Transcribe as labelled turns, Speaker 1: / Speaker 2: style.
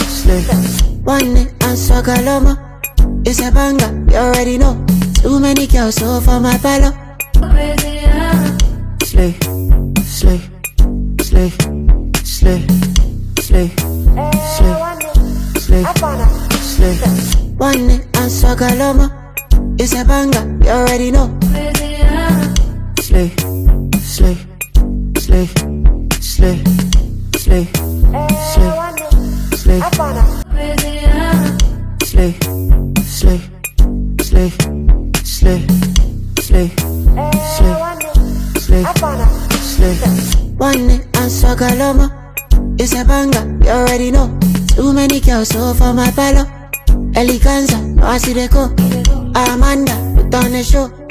Speaker 1: slay. One day and Swagaloma. It's a banger, you already know. Too many girls so for my palo. Slay, slay, slay, slay, slay, slay, slay, slay. One day and Swagaloma. It's a banger, you already know. Slay, slay, slay, slay, slay, slay, slay, slay, slay, slay, slay, slay, slay, slay, slay. One day and Swagaloma. It's a banger, you already know. Too many girls so for my palo. Eleganza, no I see the go. Amanda, put on the show.